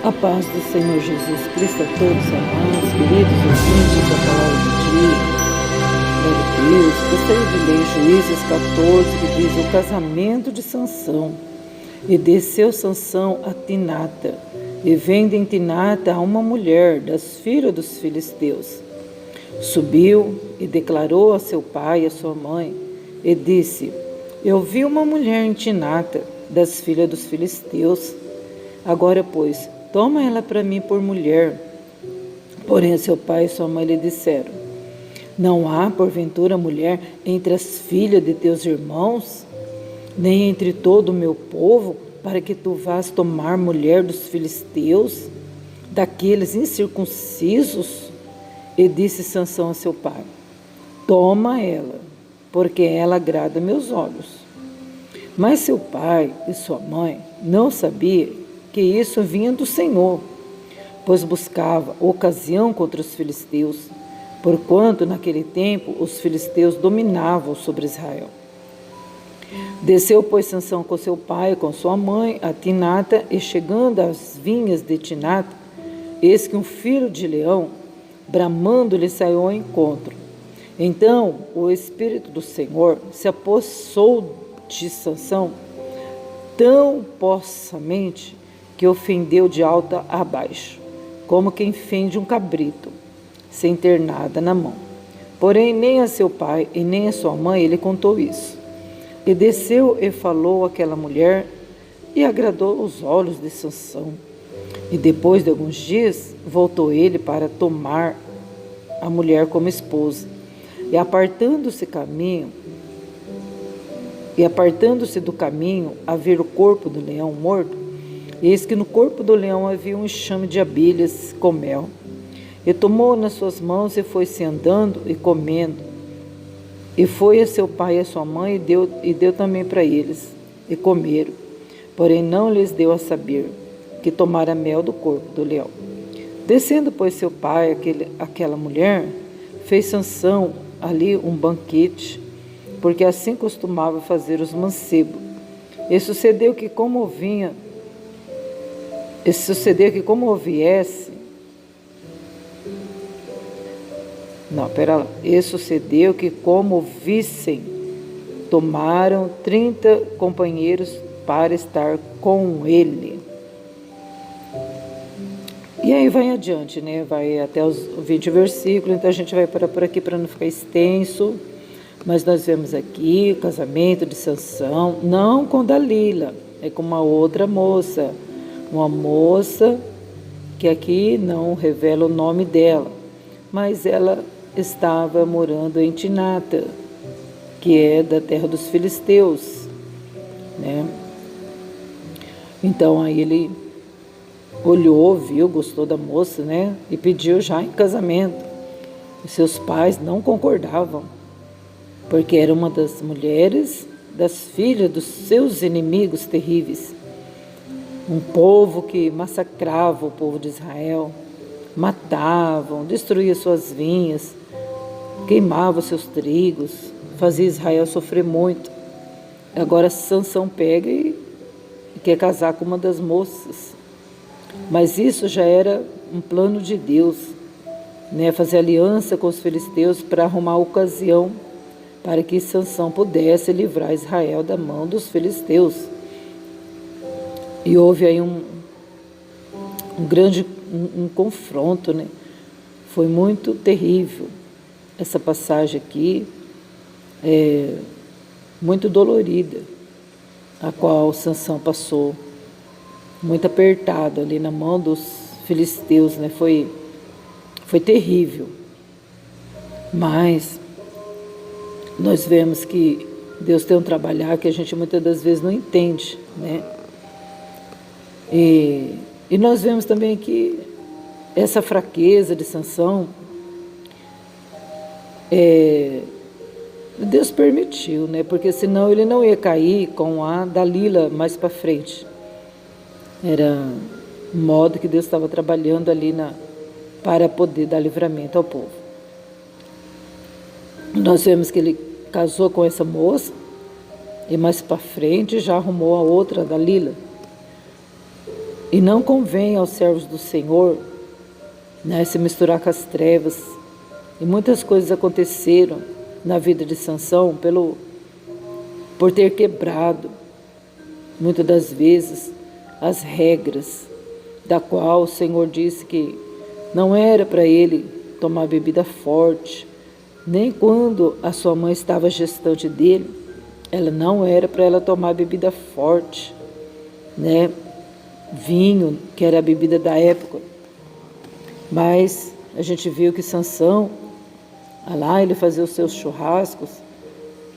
A paz do Senhor Jesus Cristo a todos, amados, queridos ouvintes da palavra do dia. Glória a Deus. Gostaria de ler Juízes 14, que diz: o casamento de Sansão. E desceu Sansão a Timnata, e vendo em Timnata uma mulher das filhas dos filisteus. Subiu e declarou a seu pai e a sua mãe, e disse: eu vi uma mulher em Timnata, das filhas dos filisteus. Agora, pois, toma ela para mim por mulher. Porém, seu pai e sua mãe lhe disseram: não há, porventura, mulher entre as filhas de teus irmãos, nem entre todo o meu povo, para que tu vás tomar mulher dos filisteus, daqueles incircuncisos? E disse Sansão a seu pai: toma ela, porque ela agrada meus olhos. Mas seu pai e sua mãe não sabiam que isso vinha do Senhor, pois buscava ocasião contra os filisteus, porquanto naquele tempo os filisteus dominavam sobre Israel. Desceu, pois, Sansão com seu pai e com sua mãe a Timnata, e chegando às vinhas de Timnata, eis que um filho de leão, bramando, lhe saiu ao encontro. Então o Espírito do Senhor se apossou de Sansão tão possamente que ofendeu de alta a baixo, como quem fende um cabrito, sem ter nada na mão. Porém, nem a seu pai e nem a sua mãe ele contou isso. E desceu e falou àquela mulher, e agradou os olhos de Sansão. E depois de alguns dias, voltou ele para tomar a mulher como esposa. E apartando-se do caminho, a ver o corpo do leão morto, eis que no corpo do leão havia um enxame de abelhas com mel. E tomou nas suas mãos e foi-se andando e comendo. E foi a seu pai e a sua mãe e deu também para eles, e comeram. Porém não lhes deu a saber que tomara mel do corpo do leão. Descendo, pois, seu pai, aquela mulher, fez Sansão ali um banquete, porque assim costumava fazer os mancebos. E sucedeu que como vissem, tomaram 30 companheiros para estar com ele. E aí vai adiante, né? Vai até os 20 versículos, então a gente vai parar por aqui para não ficar extenso. Mas nós vemos aqui o casamento de Sansão, não com Dalila, é com uma outra moça. Uma moça que aqui não revela o nome dela, mas ela estava morando em Timnata, que é da terra dos filisteus, né? Então aí ele olhou, viu, gostou da moça, né? E pediu já em casamento. Os seus pais não concordavam, porque era uma das mulheres das filhas dos seus inimigos terríveis. Um povo que massacrava o povo de Israel, matavam, destruía suas vinhas, queimava seus trigos, fazia Israel sofrer muito. Agora Sansão pega e quer casar com uma das moças. Mas isso já era um plano de Deus, né? Fazer aliança com os filisteus para arrumar a ocasião para que Sansão pudesse livrar Israel da mão dos filisteus. E houve aí um grande confronto, né? Foi muito terrível essa passagem aqui, muito dolorida, a qual Sansão passou, muito apertado ali na mão dos filisteus, né? Foi terrível. Mas nós vemos que Deus tem um trabalhar que a gente muitas das vezes não entende, né? E nós vemos também que essa fraqueza de Sansão, Deus permitiu, né? Porque senão ele não ia cair com a Dalila mais para frente. Era um modo que Deus estava trabalhando ali para poder dar livramento ao povo. Nós vemos que ele casou com essa moça e mais para frente já arrumou a outra, Dalila. E não convém aos servos do Senhor, né, se misturar com as trevas. E muitas coisas aconteceram na vida de Sansão por ter quebrado, muitas das vezes, as regras, da qual o Senhor disse que não era para ele tomar bebida forte, nem quando a sua mãe estava gestante dele, ela não era para ela tomar bebida forte, né? Vinho, que era a bebida da época. Mas a gente viu que Sansão, lá ele fazia os seus churrascos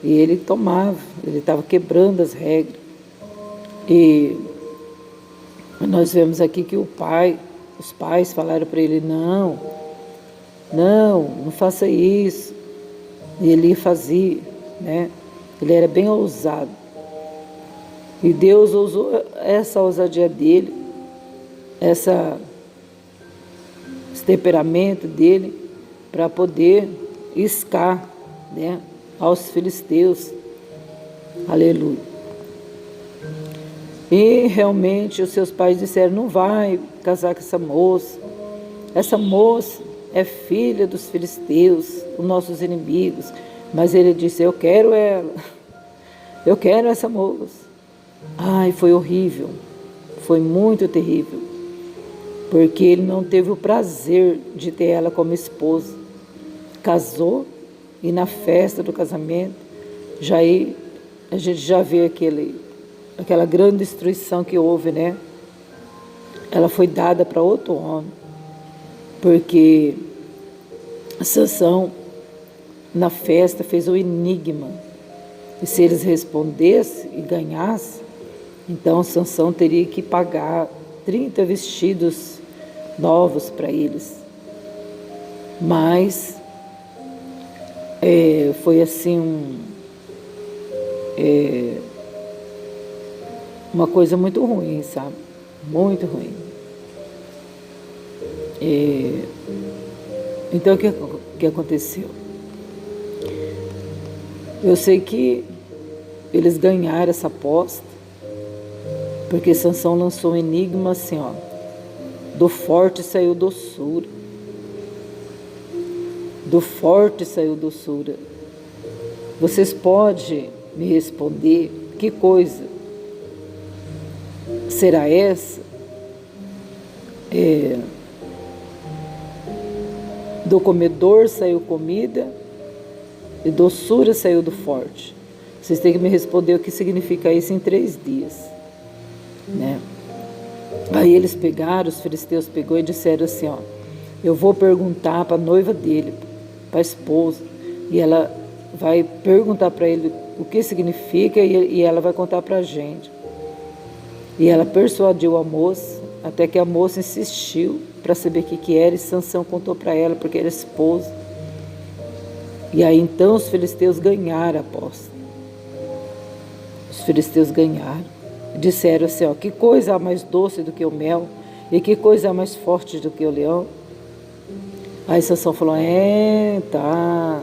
e ele tomava, ele estava quebrando as regras. E nós vemos aqui que os pais falaram para ele, não faça isso. E ele fazia, né? Ele era bem ousado. E Deus usou essa ousadia dele, esse temperamento dele, para poder iscar, né, aos filisteus. Aleluia. E realmente os seus pais disseram, não vai casar com essa moça. Essa moça é filha dos filisteus, os nossos inimigos. Mas ele disse, eu quero ela. Eu quero essa moça. Ai, foi horrível. Foi muito terrível. Porque ele não teve o prazer de ter ela como esposa. Casou e na festa do casamento, a gente já vê aquela grande destruição que houve, né? Ela foi dada para outro homem. Porque Sansão, na festa, fez o enigma. E se eles respondessem e ganhassem, então Sansão teria que pagar 30 vestidos novos para eles. Mas foi assim uma coisa muito ruim, sabe? Muito ruim. Então o que aconteceu? Eu sei que eles ganharam essa aposta, porque Sansão lançou um enigma assim, ó, do forte saiu doçura. Do forte saiu doçura. Vocês podem me responder que coisa será essa? Do comedor saiu comida e doçura saiu do forte. Vocês têm que me responder o que significa isso em 3 dias, né? Aí eles pegaram, os filisteus pegou e disseram assim, ó, eu vou perguntar para a noiva dele, para a esposa, e ela vai perguntar para ele o que significa e ela vai contar para a gente. E ela persuadiu a moça, até que a moça insistiu para saber o que era, e Sansão contou para ela, porque era esposa. E aí então os filisteus ganharam a aposta. Os filisteus ganharam. Disseram assim, ó, que coisa mais doce do que o mel, e que coisa mais forte do que o leão. Aí Sansão falou, tá,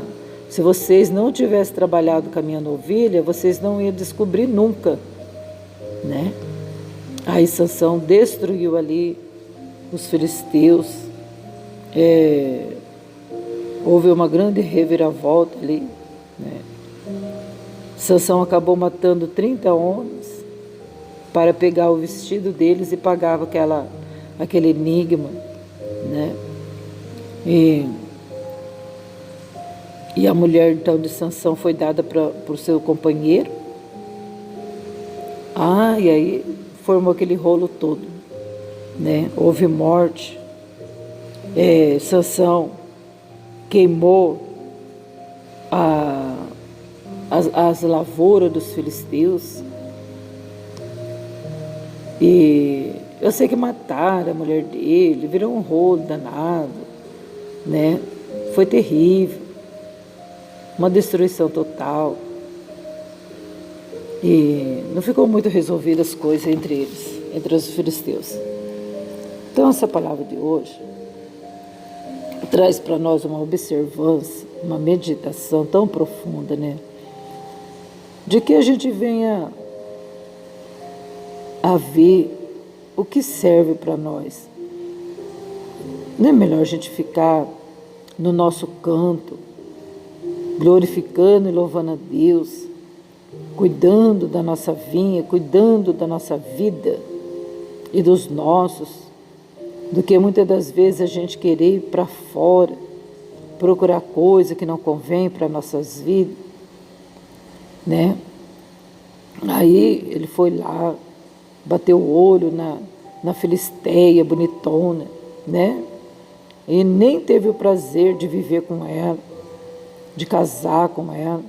se vocês não tivessem trabalhado com a minha novilha, vocês não iam descobrir nunca, né? Aí Sansão destruiu ali os filisteus, houve uma grande reviravolta ali, né? Sansão acabou matando 30 homens para pegar o vestido deles e pagava aquele enigma, né? E a mulher então de Sansão foi dada para o seu companheiro. E aí formou aquele rolo todo, né? Houve morte. Sansão queimou as lavouras dos filisteus. E eu sei que mataram a mulher dele, virou um rolo danado, né? Foi terrível, uma destruição total. E não ficou muito resolvidas as coisas entre eles, entre os filisteus. Então essa palavra de hoje traz para nós uma observância, uma meditação tão profunda, né? De que a gente venha a ver o que serve para nós. Não é melhor a gente ficar no nosso canto, glorificando e louvando a Deus, cuidando da nossa vinha, cuidando da nossa vida e dos nossos, do que muitas das vezes a gente querer ir para fora, procurar coisa que não convém para nossas vidas, né? Aí ele foi lá, bateu o olho na Filisteia bonitona, né? E nem teve o prazer de viver com ela, de casar com ela.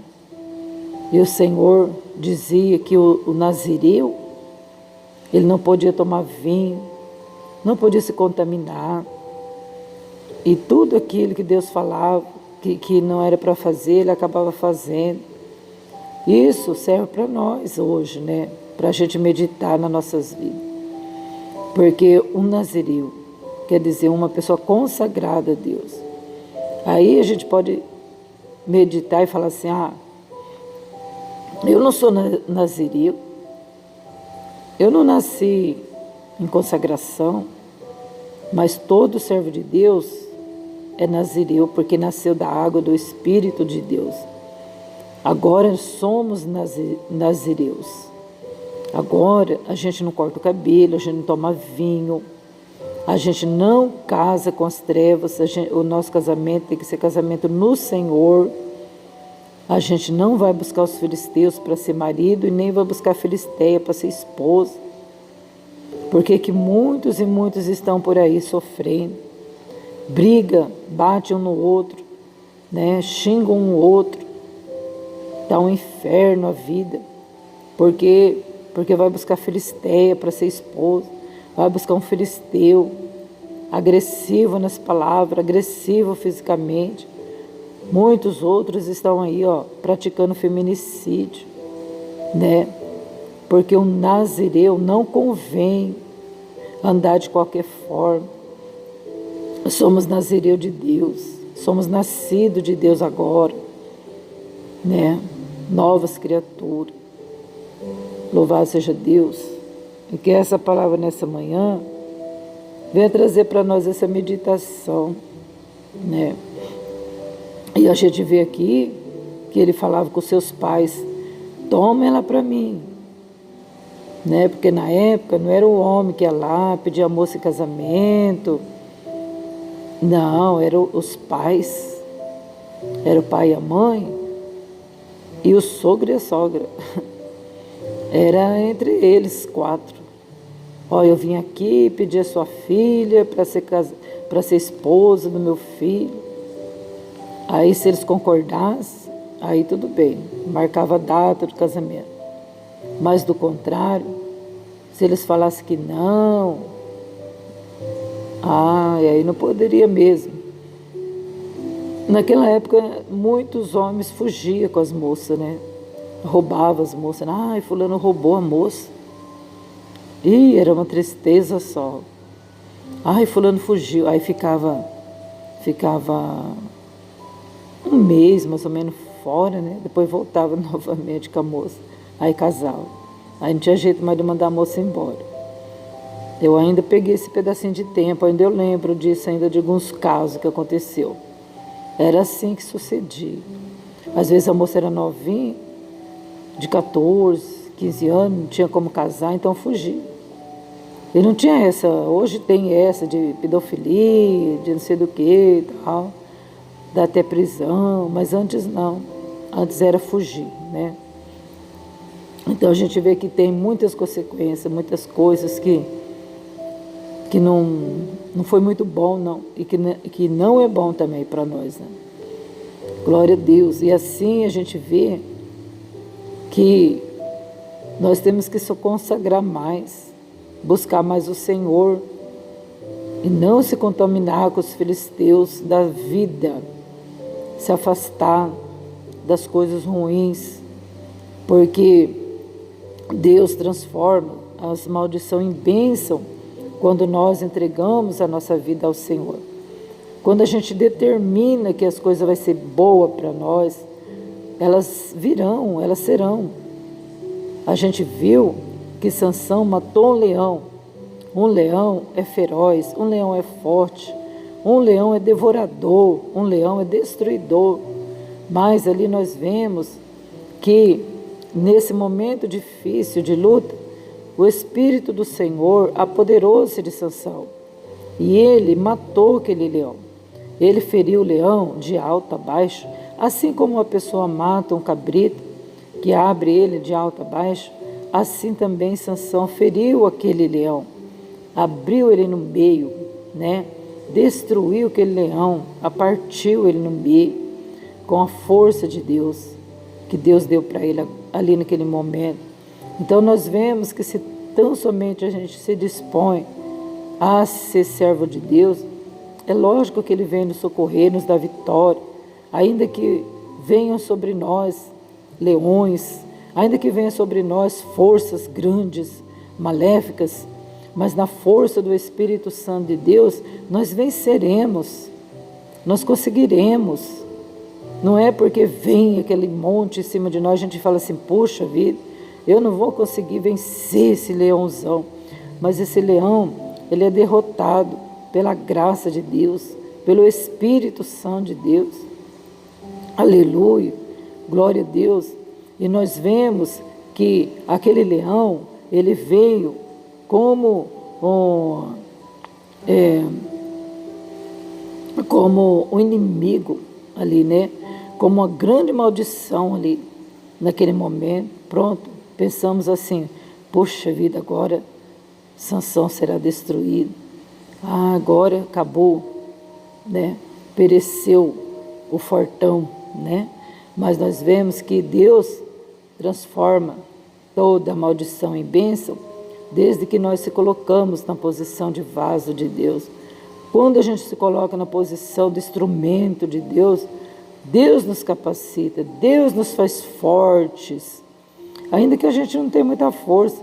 E o Senhor dizia que o nazireu, ele não podia tomar vinho, não podia se contaminar. E tudo aquilo que Deus falava, que não era para fazer, ele acabava fazendo. Isso serve para nós hoje, né? Para a gente meditar nas nossas vidas. Porque um nazireu quer dizer uma pessoa consagrada a Deus. Aí a gente pode meditar e falar assim, eu não sou nazireu, eu não nasci em consagração, mas todo servo de Deus é nazireu, porque nasceu da água do Espírito de Deus. Agora somos nazireus. Agora a gente não corta o cabelo, a gente não toma vinho, a gente não casa com as trevas, o nosso casamento tem que ser casamento no Senhor. A gente não vai buscar os filisteus para ser marido e nem vai buscar a Filisteia para ser esposa. Porque que muitos e muitos estão por aí sofrendo, briga, bate um no outro, né? Xingam um outro, está um inferno a vida, porque vai buscar Filisteia para ser esposa, vai buscar um filisteu, agressivo nas palavras, agressivo fisicamente. Muitos outros estão aí, praticando feminicídio, né? Porque o nazireu não convém andar de qualquer forma. Somos nazireu de Deus, somos nascidos de Deus agora, né? Novas criaturas. Louvado seja Deus. E que essa palavra nessa manhã venha trazer para nós essa meditação, né? E a gente vê aqui que ele falava com seus pais, toma ela para mim, né? Porque na época não era o homem que ia lá pedir a moça em casamento, não, eram os pais, era o pai e a mãe, e o sogro e a sogra, era entre eles 4. Eu vim aqui pedir a sua filha para ser esposa do meu filho. Aí se eles concordassem, aí tudo bem, marcava a data do casamento. Mas do contrário, se eles falassem que não, e aí não poderia mesmo. Naquela época, muitos homens fugiam com as moças, né? Roubavam as moças. Fulano roubou a moça. Era uma tristeza só. Fulano fugiu. Aí ficava um mês, mais ou menos, fora, né? Depois voltava novamente com a moça. Aí casava. Aí não tinha jeito mais de mandar a moça embora. Eu ainda peguei esse pedacinho de tempo, ainda eu lembro disso, ainda de alguns casos que aconteceu. Era assim que sucedia. Às vezes a moça era novinha, de 14, 15 anos, não tinha como casar, então fugia. E não tinha essa, hoje tem essa de pedofilia, de não sei do que e tal, dá até prisão, mas antes não, antes era fugir, né? Então a gente vê que tem muitas consequências, muitas coisas que não foi muito bom, não, e que não é bom também para nós, né? Glória a Deus. E assim a gente vê que nós temos que se consagrar mais, buscar mais o Senhor e não se contaminar com os filisteus da vida, se afastar das coisas ruins, porque Deus transforma as maldições em bênção quando nós entregamos a nossa vida ao Senhor. Quando a gente determina que as coisas vão ser boas para nós, elas virão, elas serão. A gente viu que Sansão matou um leão Um leão é feroz, um leão é forte, um leão é devorador, um leão é destruidor. Mas ali nós vemos que nesse momento difícil de luta, o Espírito do Senhor apoderou-se de Sansão e ele matou aquele leão. Ele feriu o leão de alto a baixo, assim como uma pessoa mata um cabrito, que abre ele de alto a baixo, assim também Sansão feriu aquele leão, abriu ele no meio, né? Destruiu aquele leão, partiu ele no meio, com a força de Deus, que Deus deu para ele ali naquele momento. Então nós vemos que se tão somente a gente se dispõe a ser servo de Deus, é lógico que Ele vem nos socorrer, nos dar vitória, ainda que venham sobre nós leões, ainda que venham sobre nós forças grandes, maléficas, mas na força do Espírito Santo de Deus, nós venceremos, nós conseguiremos. Não é porque vem aquele monte em cima de nós, a gente fala assim, puxa vida, eu não vou conseguir vencer esse leãozão. Mas esse leão, ele é derrotado pela graça de Deus, pelo Espírito Santo de Deus. Aleluia, glória a Deus. E nós vemos que aquele leão, ele veio como um inimigo ali, né? Como uma grande maldição ali, naquele momento. Pronto, pensamos assim, poxa vida, agora Sansão será destruído. Agora acabou, né? Pereceu o fortão, né? Mas nós vemos que Deus transforma toda a maldição em bênção, desde que nós se colocamos na posição de vaso de Deus. Quando a gente se coloca na posição de instrumento de Deus, Deus nos capacita, Deus nos faz fortes, ainda que a gente não tenha muita força,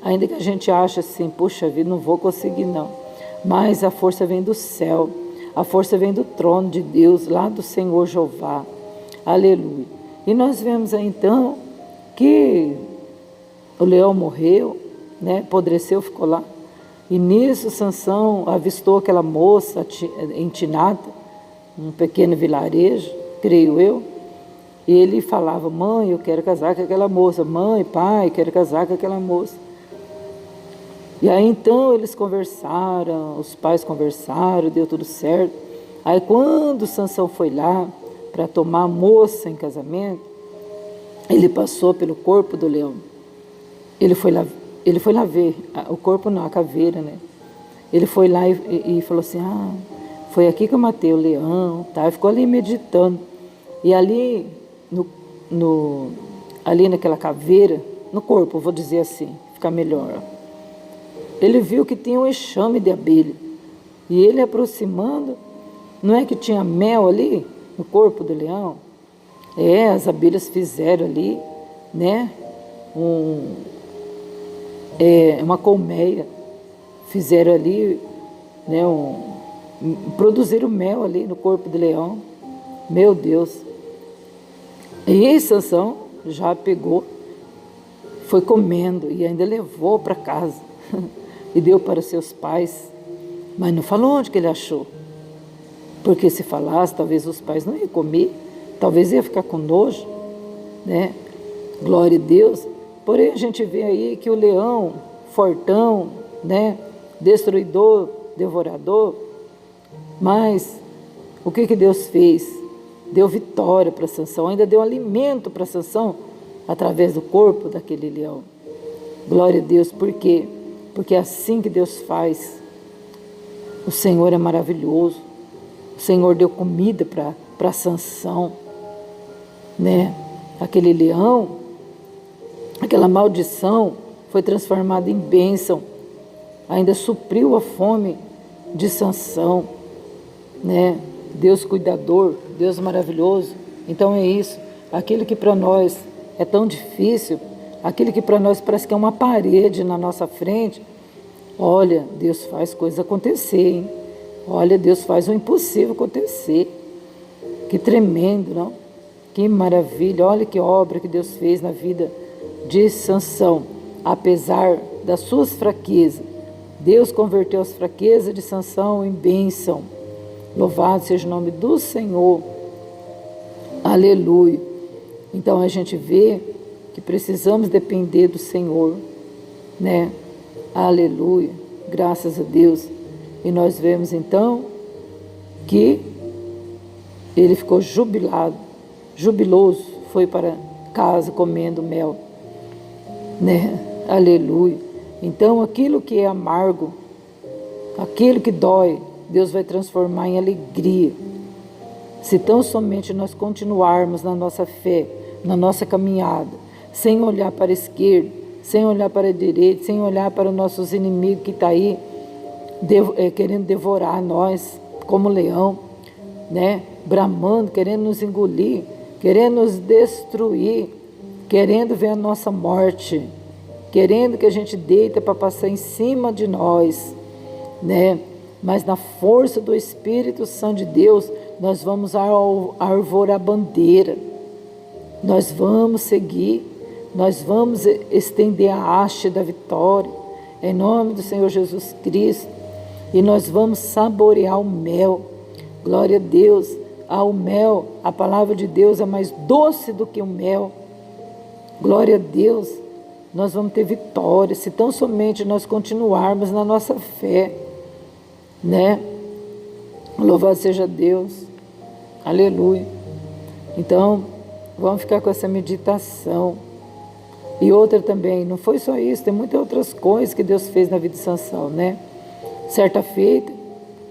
ainda que a gente ache assim, puxa vida, não vou conseguir não, mas a força vem do céu, a força vem do trono de Deus, lá do Senhor Jeová, aleluia. E nós vemos aí então que o leão morreu, né, apodreceu, ficou lá, e nisso Sansão avistou aquela moça em Timnata, um pequeno vilarejo, creio eu, e ele falava, mãe, eu quero casar com aquela moça, mãe, pai, quero casar com aquela moça. E aí então eles conversaram, os pais conversaram, deu tudo certo. Aí quando Sansão foi lá para tomar a moça em casamento, ele passou pelo corpo do leão. Ele foi lá ver, o corpo não, a caveira, né? Ele foi lá e falou assim, foi aqui que eu matei o leão, tá? E ficou ali meditando. E ali, ali naquela caveira, no corpo, vou dizer assim, ficar melhor, ele viu que tinha um enxame de abelha. E ele aproximando, não é que tinha mel ali no corpo do leão? As abelhas fizeram ali, né? Uma colmeia. Fizeram ali, né? Produziram mel ali no corpo do leão. Meu Deus. E Sansão já pegou, foi comendo e ainda levou para casa. E deu para seus pais, mas não falou onde que ele achou, porque se falasse, talvez os pais não iam comer, talvez ia ficar com nojo, né? Glória a Deus. Porém a gente vê aí que o leão, fortão, né? Destruidor, devorador, mas o que Deus fez? Deu vitória para Sansão, ainda deu alimento para Sansão, através do corpo daquele leão. Glória a Deus, por quê? Porque é assim que Deus faz. O Senhor é maravilhoso. O Senhor deu comida para Sansão, né? Aquele leão, aquela maldição foi transformada em bênção. Ainda supriu a fome de Sansão, né? Deus cuidador, Deus maravilhoso. Então é isso. Aquilo que para nós é tão difícil, aquilo que para nós parece que é uma parede na nossa frente, olha, Deus faz coisa acontecer, hein? Olha, Deus faz o impossível acontecer. Que tremendo, não? Que maravilha, olha que obra que Deus fez na vida de Sansão. Apesar das suas fraquezas, Deus converteu as fraquezas de Sansão em bênção. Louvado seja o nome do Senhor. Aleluia. Então a gente vê que precisamos depender do Senhor, né? Aleluia. Graças a Deus. E nós vemos então que ele ficou jubiloso, foi para casa comendo mel, né? Aleluia. Então aquilo que é amargo, aquilo que dói, Deus vai transformar em alegria. Se tão somente nós continuarmos na nossa fé, na nossa caminhada, sem olhar para a esquerda, sem olhar para a direita, sem olhar para os nossos inimigos que estão aí querendo devorar nós como leão, né? Bramando, querendo nos engolir, querendo nos destruir, querendo ver a nossa morte, querendo que a gente deita para passar em cima de nós, né? Mas na força do Espírito Santo de Deus, nós vamos arvorar a bandeira, nós vamos seguir, nós vamos estender a haste da vitória, em nome do Senhor Jesus Cristo, e nós vamos saborear o mel. Glória a Deus. O mel, a palavra de Deus é mais doce do que o mel. Glória a Deus. Nós vamos ter vitória, se tão somente nós continuarmos na nossa fé, né? Louvado seja Deus. Aleluia. Então, vamos ficar com essa meditação. E outra também, não foi só isso, tem muitas outras coisas que Deus fez na vida de Sansão, né? Certa feita,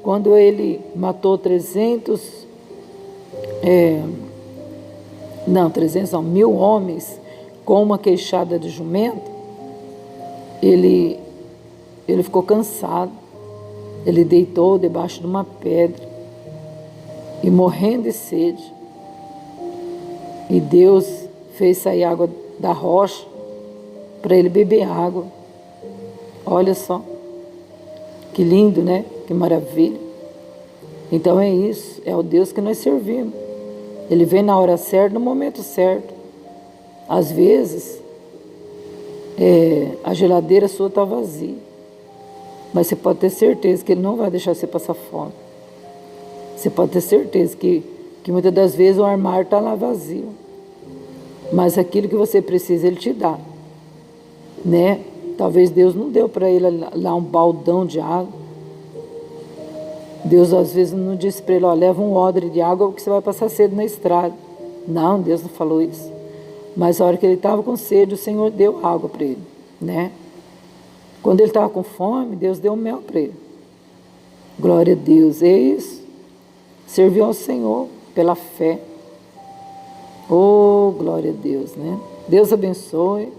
quando ele matou 1.000 homens com uma queixada de jumento, ele ficou cansado, ele deitou debaixo de uma pedra e morrendo de sede, e Deus fez sair água da rocha para ele beber água. Olha só, que lindo, né? Que maravilha. Então é isso, é o Deus que nós servimos. Ele vem na hora certa, no momento certo. Às vezes, a geladeira sua está vazia, mas você pode ter certeza que Ele não vai deixar você passar fome. Você pode ter certeza que muitas das vezes o armário está lá vazio, mas aquilo que você precisa Ele te dá, né? Talvez Deus não deu para ele lá um baldão de água. Deus às vezes não disse para ele, leva um odre de água porque você vai passar sede na estrada. Não, Deus não falou isso. Mas a hora que ele estava com sede, o Senhor deu água para ele, né? Quando ele estava com fome, Deus deu mel para ele. Glória a Deus. É isso. Serviu ao Senhor pela fé. Oh, glória a Deus, né? Deus abençoe.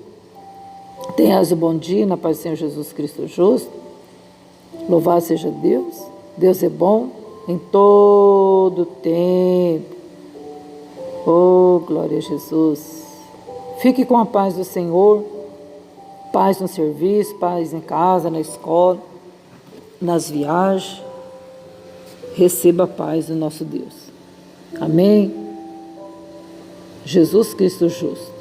Tenhas um bom dia na paz do Senhor Jesus Cristo justo. Louvado seja Deus. Deus é bom em todo tempo. Oh, glória a Jesus. Fique com a paz do Senhor. Paz no serviço, paz em casa, na escola, nas viagens. Receba a paz do nosso Deus. Amém? Jesus Cristo justo.